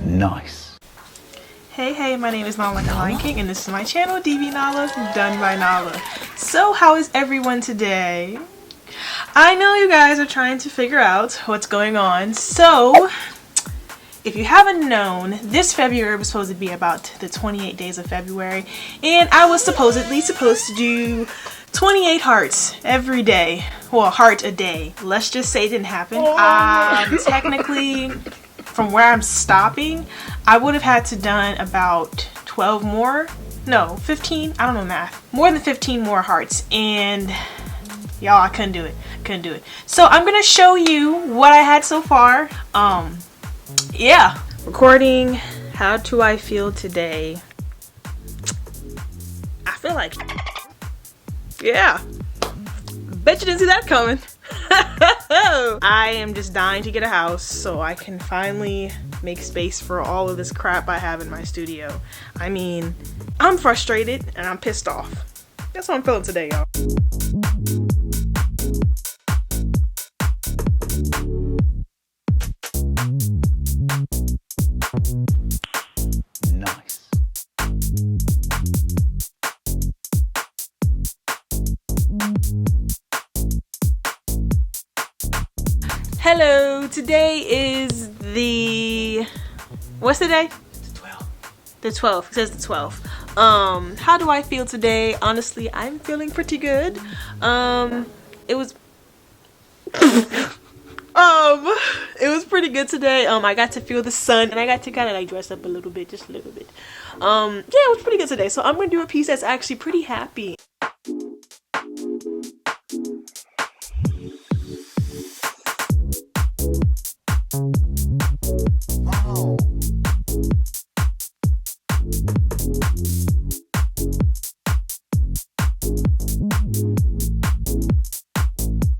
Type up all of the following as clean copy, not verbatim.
Nice. Hey, my name is Naila the Lion King, and this is my channel, DBNaila, done by Naila. So, how is everyone today? I know you guys are trying to figure out what's going on. So, if you haven't known, this February was supposed to be about the 28 days of February, and I was supposedly supposed to do 28 hearts every day. Well, heart a day. Let's just say it didn't happen. Technically, from where I'm stopping, I would have had to done about 12 more. No, 15. I don't know math. More than 15 more hearts, and y'all, I couldn't do it. Couldn't do it. So I'm gonna show you what I had so far. Yeah. Recording. How do I feel today? I feel like, yeah. Bet you didn't see that coming. I am just dying to get a house so I can finally make space for all of this crap I have in my studio. I mean, I'm frustrated and I'm pissed off. That's what I'm feeling today, y'all. Nice. Hello, today is the, what's the day? The 12th. The 12th. It says the 12th. How do I feel today? Honestly, I'm feeling pretty good. It was it was pretty good today. I got to feel the sun and I got to kind of like dress up a little bit, just a little bit. Yeah, it was pretty good today. So I'm gonna do a piece that's actually pretty happy. Wow.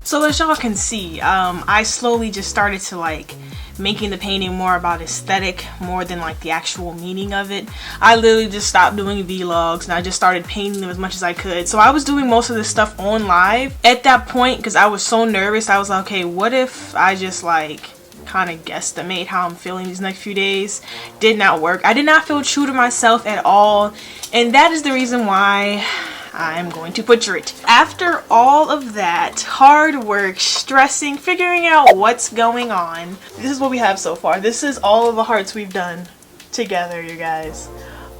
So as y'all can see, I slowly just started to like making the painting more about aesthetic more than like the actual meaning of it. I literally just stopped doing vlogs and I just started painting them as much as I could. So I was doing most of this stuff on live at that point because I was so nervous. I was like, okay, what if I just like kind of guesstimate how I'm feeling these next few days? Did not work. I did not feel true to myself at all, and that is the reason why I'm going to butcher it. After all of that hard work, stressing, figuring out what's going on, this is what we have so far. This is all of the hearts we've done together, you guys.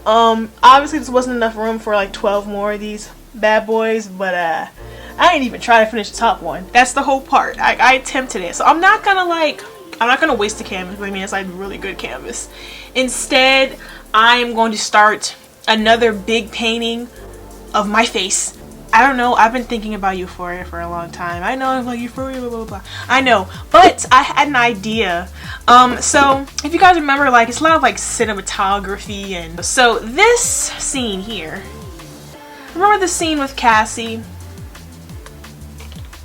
Obviously this wasn't enough room for like 12 more of these bad boys, but I didn't even try to finish the top one. That's the whole part. I attempted it, so I'm not gonna waste the canvas. I mean, it's like really good canvas. Instead, I am going to start another big painting of my face. I don't know, I've been thinking about Euphoria for a long time. I know I'm like Euphoria, blah blah blah. I know, but I had an idea. So if you guys remember, like it's a lot of like cinematography, and so this scene here. Remember the scene with Cassie?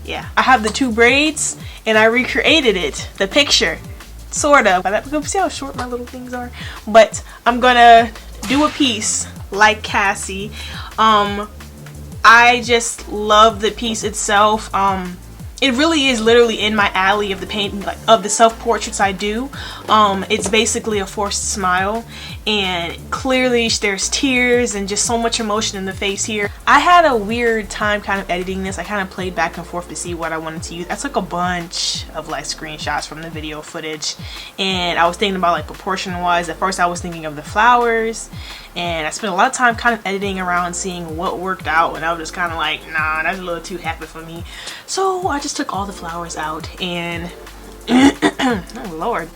Yeah, I have the two braids and I recreated it, the picture, sort of. See how short my little things are? But I'm gonna do a piece like Cassie. I just love the piece itself. It really is literally in my alley of the painting, like of the self-portraits I do. It's basically a forced smile, and clearly there's tears and just so much emotion in the face here. I had a weird time kind of editing this. I kind of played back and forth to see what I wanted to use. I took a bunch of like screenshots from the video footage, and I was thinking about like proportion wise. At first I was thinking of the flowers, and I spent a lot of time kind of editing around seeing what worked out, and I was just kind of like, nah, that's a little too happy for me. So I just took all the flowers out and oh lord,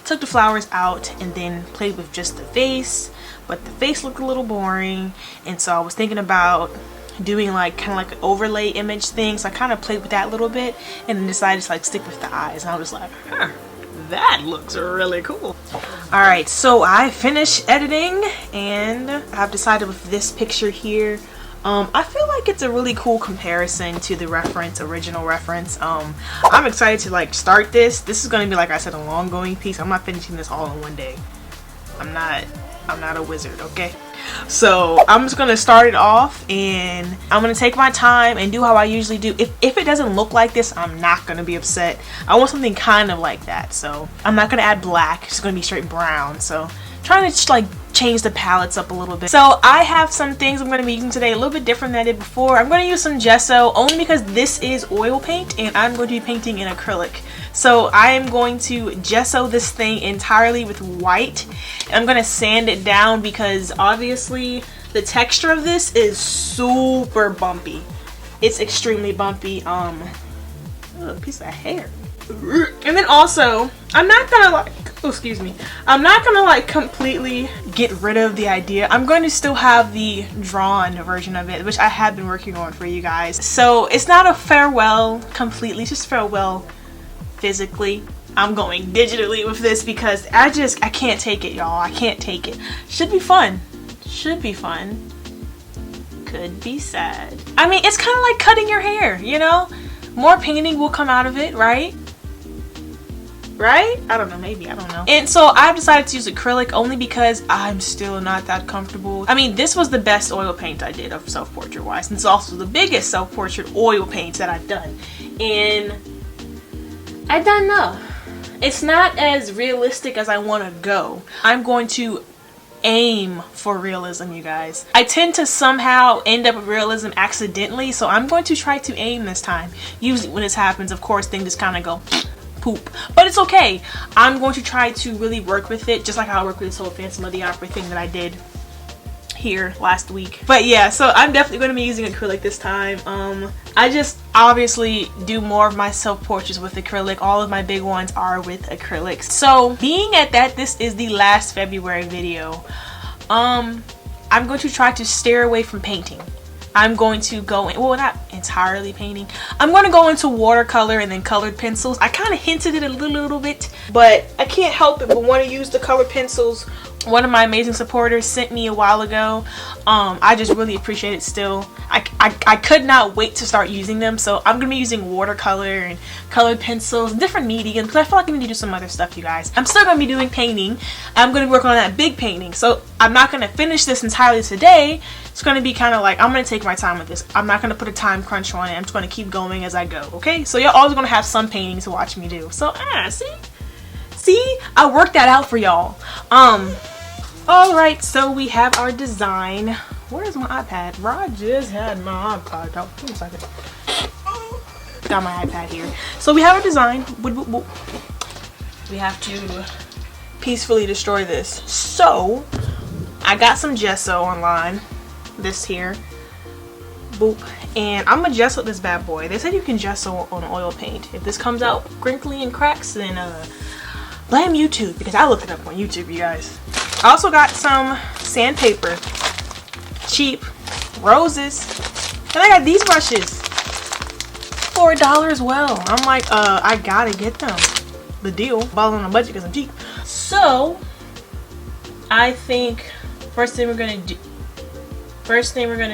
took the flowers out and then played with just the face, but the face looked a little boring, and so I was thinking about doing like kind of like an overlay image thing. So I kind of played with that a little bit and then decided to like stick with the eyes, and I was like, huh, that looks really cool. Alright, so I finished editing and I've decided with this picture here. I feel like it's a really cool comparison to the original reference. I'm excited to like start this. This is going to be, like I said, a long going piece. I'm not finishing this all in one day. I'm not. I'm not a wizard, okay? So I'm just gonna start it off, and I'm gonna take my time and do how I usually do. If it doesn't look like this, I'm not gonna be upset. I want something kind of like that, so I'm not gonna add black. It's gonna be straight brown. So trying to just like change the palettes up a little bit. So I have some things I'm going to be using today a little bit different than I did before. I'm going to use some gesso only because this is oil paint and I'm going to be painting in acrylic. So I am going to gesso this thing entirely with white, and I'm going to sand it down because obviously the texture of this is super bumpy. It's extremely bumpy. Oh, piece of hair. And then also, I'm not gonna like, oh, excuse me, I'm not gonna like completely get rid of the idea. I'm going to still have the drawn version of it, which I have been working on for you guys. So it's not a farewell completely, it's just farewell physically. I'm going digitally with this because I can't take it, y'all. I can't take it. Should be fun. Should be fun. Could be sad. I mean, it's kind of like cutting your hair, you know? More painting will come out of it, right? Right? I don't know, maybe, I don't know. And so I've decided to use acrylic only because I'm still not that comfortable. I mean, this was the best oil paint I did of self-portrait wise, and it's also the biggest self-portrait oil paint that I've done. And I don't know. It's not as realistic as I want to go. I'm going to aim for realism, you guys. I tend to somehow end up with realism accidentally, so I'm going to try to aim this time. Usually when this happens, of course, things just kind of go poop, but it's okay. I'm going to try to really work with it, just like how I worked with this whole Phantom of the Opera thing that I did here last week. But yeah, so I'm definitely going to be using acrylic this time. I just obviously do more of my self-portraits with acrylic. All of my big ones are with acrylics. So being at that, this is the last February video. I'm going to try to steer away from painting. I'm going to go in, well, not entirely painting. I'm going to go into watercolor and then colored pencils. I kind of hinted it a little bit, but I can't help it but want to use the colored pencils. One of my amazing supporters sent me a while ago. I just really appreciate it still. I could not wait to start using them, so I'm gonna be using watercolor and colored pencils, different mediums, because I feel like I need to do some other stuff, you guys. I'm still gonna be doing painting. I'm gonna be working on that big painting, so I'm not gonna finish this entirely today. It's gonna be kind of like, I'm gonna take my time with this. I'm not gonna put a time crunch on it. I'm just gonna keep going as I go, okay? So you're always gonna have some painting to watch me do. So see, I worked that out for y'all. Alright, so we have our design. Where's my iPad? Bro, I just had my iPad out. Give me a second. Got my iPad here. So we have our design. We have to peacefully destroy this. So I got some gesso online. This here. Boop. And I'm gonna gesso this bad boy. They said you can gesso on oil paint. If this comes out crinkly and cracks, then blame YouTube, because I looked it up on YouTube, you guys. I also got some sandpaper, cheap, roses, and I got these brushes for $1 as well. I'm like, I gotta get them. The deal, balling on a budget because I'm cheap. So I think first thing we're gonna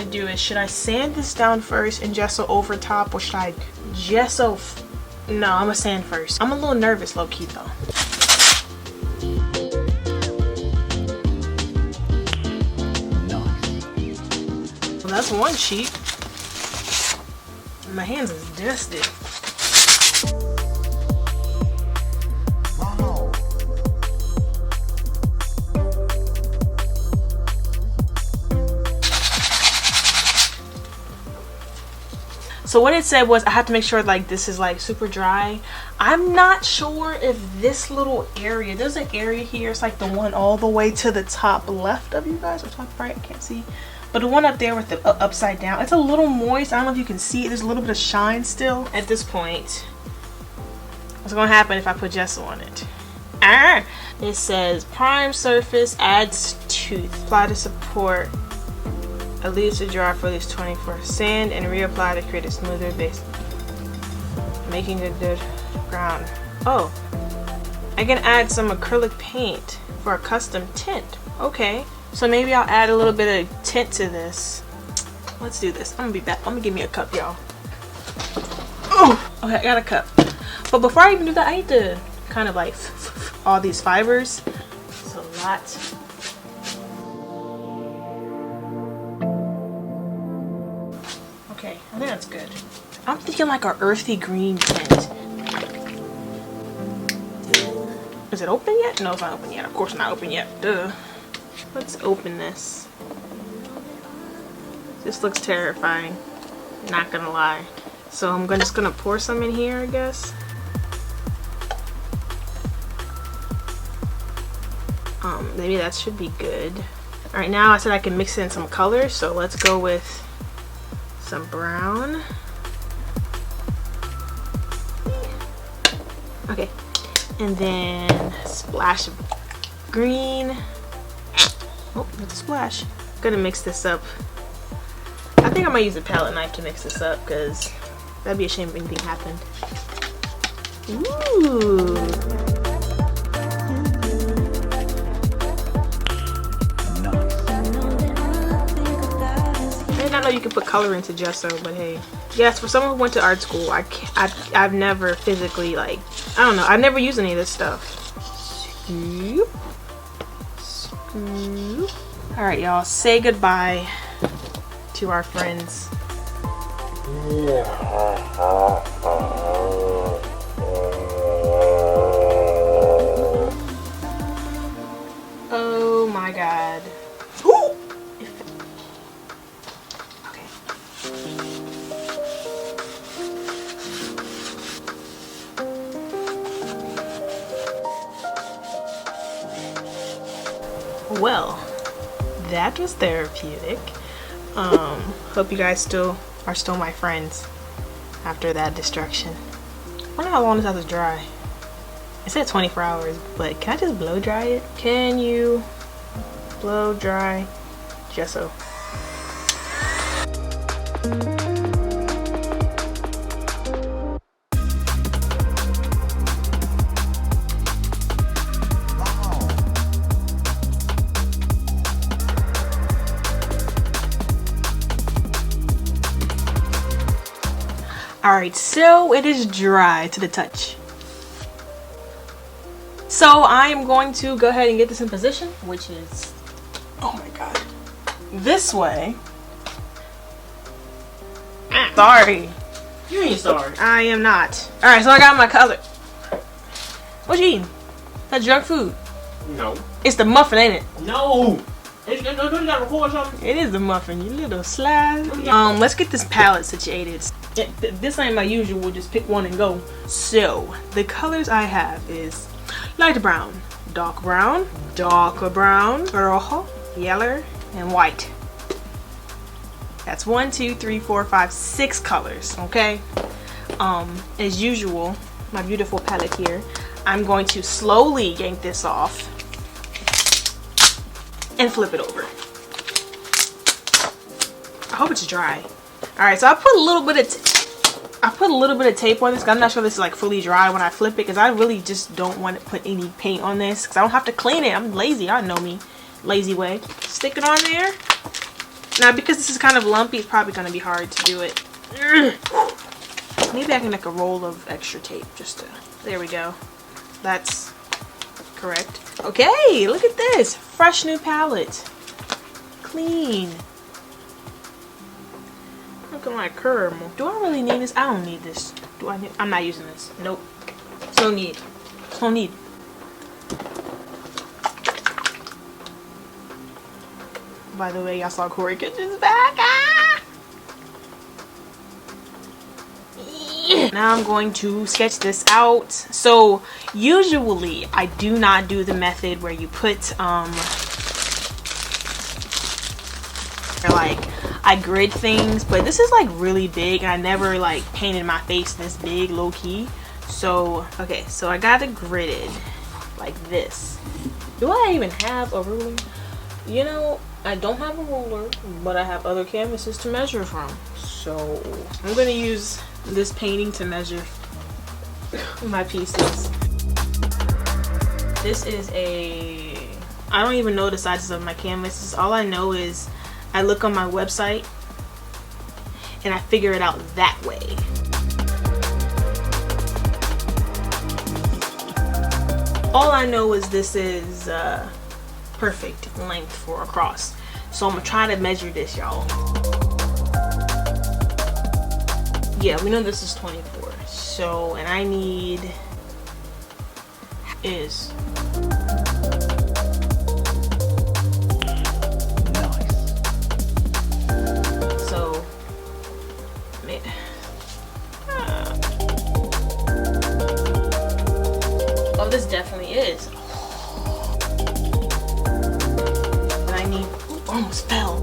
do is, should I sand this down first and gesso over top, or should I gesso? No, I'm gonna sand first. I'm a little nervous, low key though. That's one sheet. My hands is dusted. Wow. So what it said was I have to make sure like this is like super dry. I'm not sure if this little area, there's an area here, it's like the one all the way to the top left of you guys, or top right, I can't see. But the one up there with the upside down, it's a little moist. I don't know if you can see it. There's a little bit of shine still. At this point, what's going to happen if I put gesso on it? It says prime surface, adds tooth. Apply to support. Leaves to dry for at least 24. Sand and reapply to create a smoother base. Making a good ground. Oh, I can add some acrylic paint for a custom tint. Okay. So maybe I'll add a little bit of tint to this. Let's do this. I'm gonna be back. I'm gonna give me a cup, y'all. Oh, okay, I got a cup. But before I even do that, I need to kind of like all these fibers. It's a lot. I'm thinking like a earthy green tint. Is it open yet? No, it's not open yet. Of course not open yet. Duh. Let's open this. This looks terrifying. Not gonna lie. So I'm just gonna pour some in here, I guess. Maybe that should be good. All right, now I said I can mix in some colors, so let's go with some brown. Okay, and then a splash of green. Oh, that's a splash. I'm gonna mix this up. I think I might use a palette knife to mix this up because that'd be a shame if anything happened. Ooh. I know you can put color into gesso, but hey, yes, for someone who went to art school, I've never physically, like, I don't know, I've never used any of this stuff. Scoop, scoop. All right, y'all, say goodbye to our friends. Oh my God. Well, that was therapeutic. Hope you guys are still my friends after that destruction. I wonder how long this has to dry. It said 24 hours, but can I just blow dry it? Can you blow dry gesso? Alright, so it is dry to the touch. So I am going to go ahead and get this in position, which is, oh my God, this way. Sorry. You ain't sorry. I am not. Alright, so I got my color. What you eating? That's junk food. No. It's the muffin, ain't it? No. Don't you gotta record something? It is the muffin, you little slide. Let's get this palette situated. This ain't my usual, just pick one and go. So, the colors I have is light brown, darker brown, rojo, yellow, and white. That's 1, 2, 3, 4, 5, 6 colors, okay? As usual, my beautiful palette here, I'm going to slowly yank this off and flip it over. I hope it's dry. All right, so I put a little bit of tape on this, 'cause I'm not sure this is like fully dry when I flip it, because I really just don't want to put any paint on this because I don't have to clean it. I'm lazy. I know me. Lazy way. Stick it on there. Now, because this is kind of lumpy, it's probably going to be hard to do it. Maybe I can make a roll of extra tape just to... There we go. That's correct. Okay, look at this. Fresh new palette. Clean. Look at my curve. Do I really need this? I don't need this. Do I need... I'm not using this. Nope. It's no need. It's no need. By the way, y'all saw Corey Kitchen's back. Ah! Now I'm going to sketch this out. So usually I do not do the method where you put like I grid things, but this is like really big and I never like painted my face this big, low key. So okay, so I got it gridded like this. Do I even have a ruler? You know, I don't have a ruler, but I have other canvases to measure from. So I'm gonna use this painting to measure my pieces. This is I don't even know the sizes of my canvases. All I know is I look on my website and I figure it out that way. All I know is this is perfect length for a cross. So I'm gonna try to measure this, y'all. Yeah, we know this is 24. So, and I need is Nice. so oh, this definitely is. But I need, ooh, almost fell.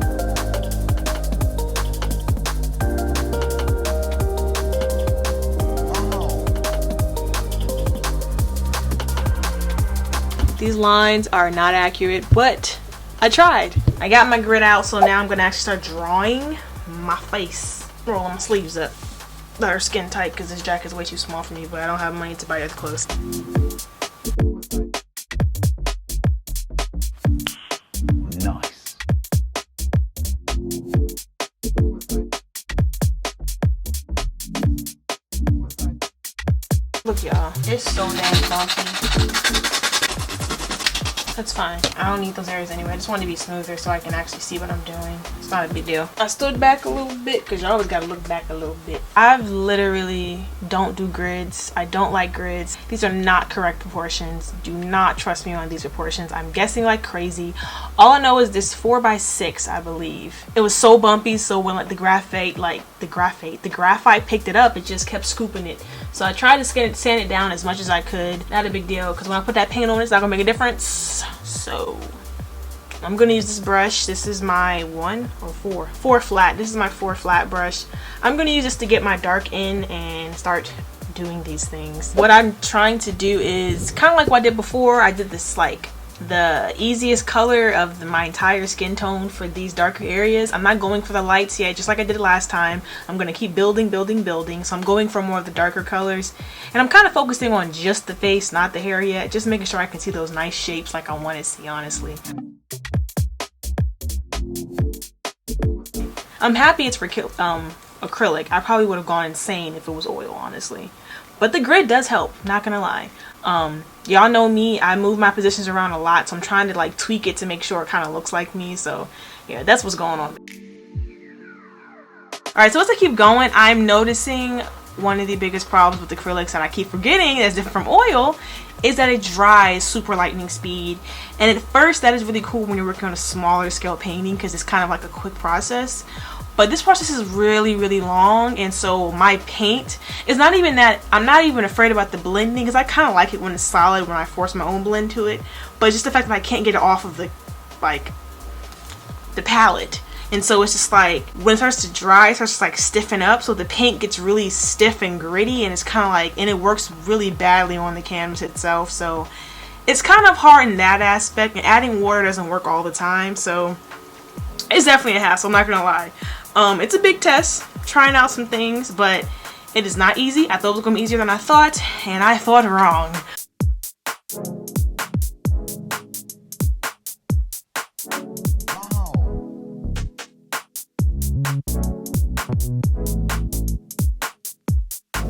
These lines are not accurate, but I tried. I got my grid out, so now I'm gonna actually start drawing my face. Rolling my sleeves up that are skin tight because this jacket is way too small for me, but I don't have money to buy other clothes. Nice. Look, y'all, it's so damn bumpy. That's fine. I don't need those areas anyway. I just want to be smoother so I can actually see what I'm doing. It's not a big deal. I stood back a little bit because you always got to look back a little bit. I've literally don't do grids. I don't like grids. These are not correct proportions. Do not trust me on these proportions. I'm guessing like crazy. All I know is this 4x6, I believe. It was so bumpy, so when like the graphite picked it up, it just kept scooping it. So I tried to sand it down as much as I could. Not a big deal because when I put that paint on, it's not gonna make a difference. So I'm gonna use this brush. This is my 4 flat. This is my 4 flat brush. I'm gonna use this to get my dark in and start doing these things. What I'm trying to do is kind of like what I did before. I did this like the easiest color of my entire skin tone for these darker areas. I'm not going for the lights yet, just like I did last time. I'm gonna keep building. So I'm going for more of the darker colors, and I'm kind of focusing on just the face, not the hair yet, just making sure I can see those nice shapes like I want to see, honestly. I'm happy it's for acrylic. I probably would have gone insane if it was oil, honestly, but the grid does help, not gonna lie. Y'all know me, I move my positions around a lot, so I'm trying to like tweak it to make sure it kind of looks like me. So yeah, that's what's going on. Alright, so as I keep going, I'm noticing one of the biggest problems with acrylics, and I keep forgetting that's different from oil, is that it dries super lightning speed. And at first that is really cool when you're working on a smaller scale painting because it's kind of like a quick process. But this process is really, really long, and so my paint is not even that, I'm not even afraid about the blending because I kind of like it when it's solid, when I force my own blend to it. But just the fact that I can't get it off of the palette. And so it's just like when it starts to dry, it starts to like stiffen up, so the paint gets really stiff and gritty, and it's kind of like, and it works really badly on the canvas itself. So it's kind of hard in that aspect, and adding water doesn't work all the time, so it's definitely a hassle, I'm not gonna lie. It's a big test, trying out some things, but it is not easy. I thought it was gonna be easier than I thought, and I thought wrong.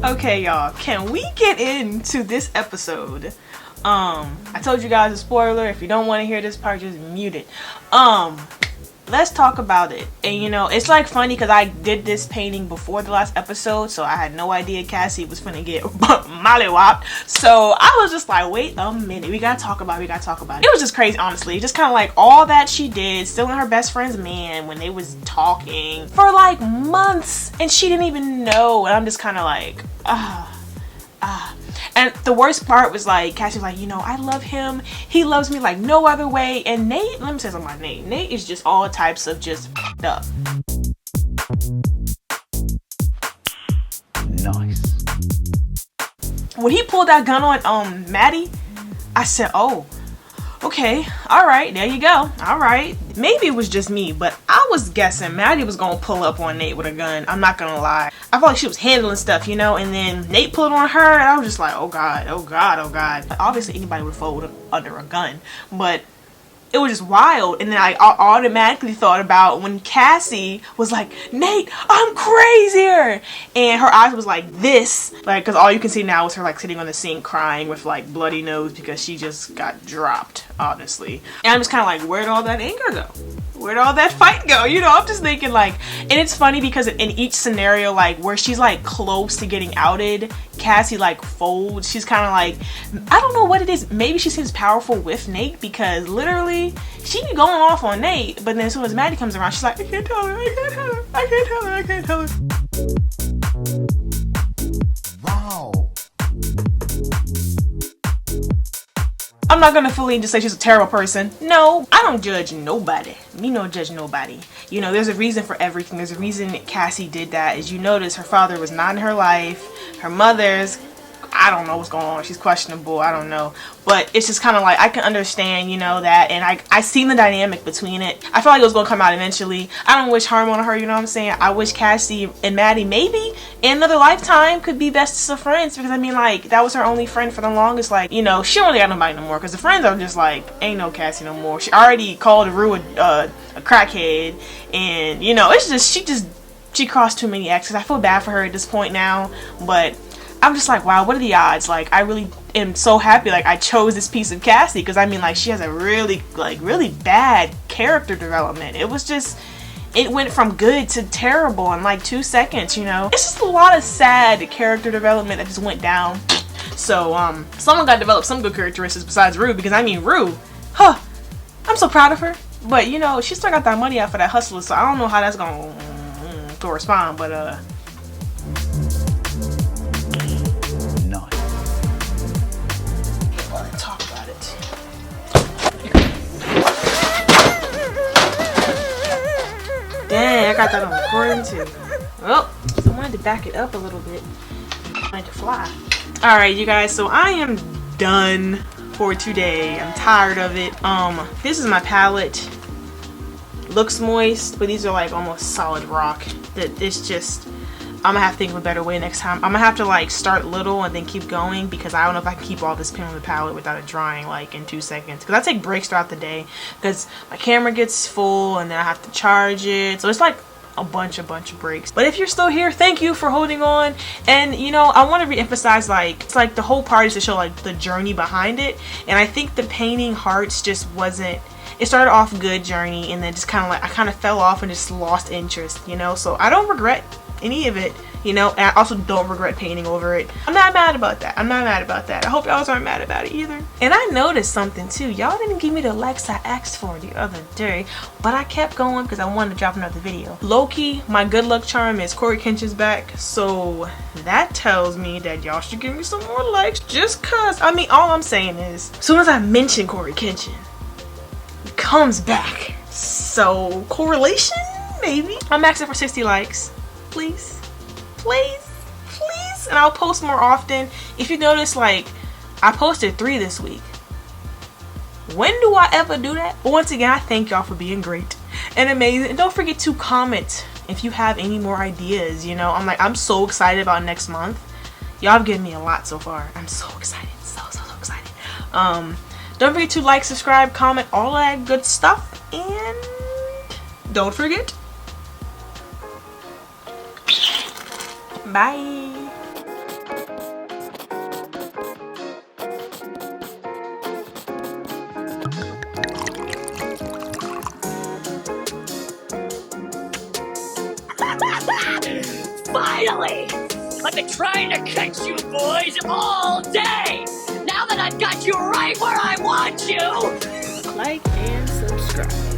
Okay, y'all, can we get into this episode? I told you guys a spoiler. If you don't want to hear this part, just mute it. Let's talk about it. And you know, it's like funny because I did this painting before the last episode, so I had no idea Cassie was finna get mollywopped. So I was just like, wait a minute, we gotta talk about it. It was just crazy, honestly. Just kind of like all that she did, stealing her best friend's man when they was talking for like months, and she didn't even know. And I'm just kind of like, And the worst part was like, Cassie was like, you know, I love him. He loves me like no other way. And Nate, let me say something about Nate. Nate is just all types of just f***ed up. Nice. When he pulled that gun on Maddie, I said, oh, okay, all right, there you go. All right. Maybe it was just me, but I was guessing Maddie was gonna pull up on Nate with a gun. I'm not gonna lie. I felt like she was handling stuff, you know, and then Nate pulled on her, and I was just like, oh God, oh God, oh God. Obviously, anybody would fold under a gun, but it was just wild. And then I automatically thought about when Cassie was like, Nate, I'm crazier, and her eyes was like this, like, because all you can see now is her like sitting on the sink crying with like bloody nose because she just got dropped, honestly. And I'm just kind of like, where'd all that anger go? where'd all that fight go? You know, I'm just thinking like, and it's funny because in each scenario, like where she's like close to getting outed, Cassie like folds. She's kind of like, I don't know what it is. Maybe she seems powerful with Nate because literally she be going off on Nate, but then as soon as Maddie comes around, she's like, I can't tell her, I can't tell her, I can't tell her, I can't tell her. Wow. I'm not gonna fully just say she's a terrible person. No, I don't judge nobody. Me no judge nobody. You know, there's a reason for everything. There's a reason Cassie did that. As you notice, her father was not in her life. Her mother's, I don't know what's going on. She's questionable. I don't know. But it's just kind of like, I can understand, you know, that. And I seen the dynamic between it. I felt like it was going to come out eventually. I don't wish harm on her, you know what I'm saying? I wish Cassie and Maddie maybe in another lifetime could be bestest of friends. Because I mean, like, that was her only friend for the longest. Like, you know, she don't really got nobody no more. Because the friends are just like, ain't no Cassie no more. She already called Rue a crackhead. And, you know, it's just, she crossed too many exes. I feel bad for her at this point now. But I'm just like, wow, what are the odds? Like, I really am so happy like I chose this piece of Cassie, because I mean, like, she has a really bad character development. It was just, it went from good to terrible in like 2 seconds, you know? It's just a lot of sad character development that just went down. So, someone got to develop some good characteristics besides Rue, because I mean, Rue, huh, I'm so proud of her. But, you know, she still got that money out for that hustler, so I don't know how that's gonna correspond, but, Nice. let's talk about it. Dang, I got that on recording too. Well, I wanted to back it up a little bit. I wanted to fly. Alright, you guys, so I am done for today. I'm tired of it. This is my palette. Looks moist, but these are like almost solid rock. That it's just, I'm gonna have to think of a better way next time. I'm gonna have to like start little and then keep going, because I don't know if I can keep all this paint on the palette without it drying like in 2 seconds. Because I take breaks throughout the day because my camera gets full and then I have to charge it. So it's like a bunch of breaks. But if you're still here, thank you for holding on. And you know, I want to re-emphasize, like, it's like the whole part is to show like the journey behind it. And I think the painting hearts just wasn't, it started off good journey and then just kind of like I kind of fell off and just lost interest, you know. So I don't regret any of it, you know, and I also don't regret painting over it. I'm not mad about that. I'm not mad about that. I hope y'all aren't mad about it either. And I noticed something too. Y'all didn't give me the likes I asked for the other day, but I kept going because I wanted to drop another video. Low-key, my good luck charm is Corey Kinch's back, so that tells me that y'all should give me some more likes, just cause. I mean, all I'm saying is, as soon as I mention Corey Kinchin, he comes back. So correlation, maybe. I'm asking for 60 likes. Please, and I'll post more often. If you notice, like, I posted 3 this week. When do I ever do that? But once again, I thank y'all for being great and amazing. And don't forget to comment if you have any more ideas. You know, I'm so excited about next month. Y'all have given me a lot so far. I'm so excited, so excited. Don't forget to like, subscribe, comment, all that good stuff, and don't forget. Bye. Finally! I've been trying to catch you boys all day! Now that I've got you right where I want you! Like and subscribe.